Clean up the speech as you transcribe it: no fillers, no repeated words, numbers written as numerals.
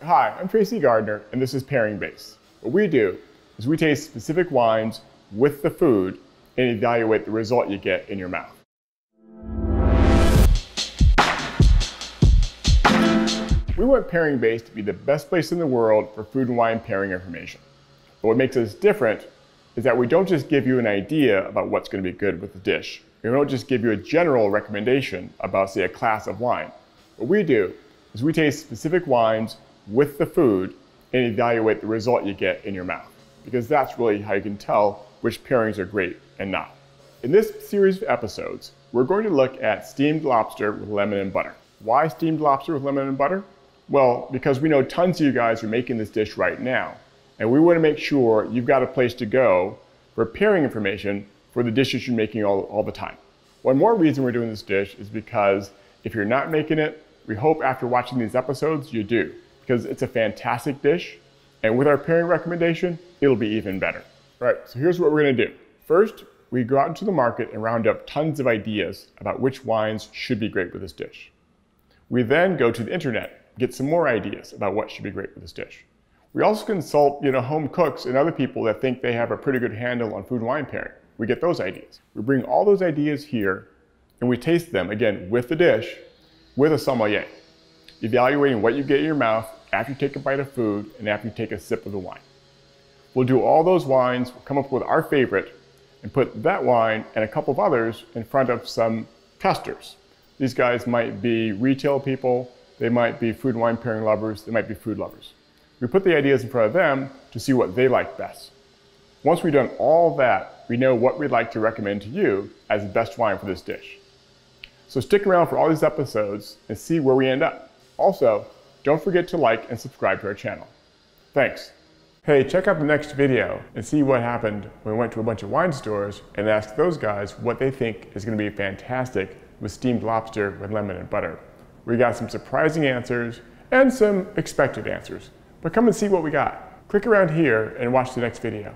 Hi, I'm Tracy Gardner, and this is Pairing Base. What we do is we taste specific wines with the food and evaluate the result you get in your mouth. We want Pairing Base to be the best place in the world for food and wine pairing information. But what makes us different is that we don't just give you an idea about what's going to be good with the dish. We don't just give you a general recommendation about, say, a class of wine. What we do is we taste specific wines with the food and evaluate the result you get in your mouth, because that's really how you can tell which pairings are great and not. In this series of episodes, we're going to look at steamed lobster with lemon and butter. Why steamed lobster with lemon and butter? Well, because we know tons of you guys are making this dish right now, and we want to make sure you've got a place to go for pairing information for the dishes you're making all the time. One more reason we're doing this dish is because if you're not making it, we hope after watching these episodes you do, because it's a fantastic dish, and with our pairing recommendation, it'll be even better. All right, so here's what we're gonna do. First, we go out into the market and round up tons of ideas about which wines should be great with this dish. We then go to the internet, get some more ideas about what should be great with this dish. We also consult, home cooks and other people that think they have a pretty good handle on food and wine pairing. We get those ideas. We bring all those ideas here and we taste them, again, with the dish, with a sommelier, evaluating what you get in your mouth after you take a bite of food and after you take a sip of the wine. We'll do all those wines, we'll come up with our favorite, and put that wine and a couple of others in front of some testers. These guys might be retail people, they might be food and wine pairing lovers, they might be food lovers. We put the ideas in front of them to see what they like best. Once we've done all that, we know what we'd like to recommend to you as the best wine for this dish. So stick around for all these episodes and see where we end up. Also, don't forget to like and subscribe to our channel. Thanks. Hey, check out the next video and see what happened when we went to a bunch of wine stores and asked those guys what they think is going to be fantastic with steamed lobster with lemon and butter. We got some surprising answers and some expected answers. But come and see what we got. Click around here and watch the next video.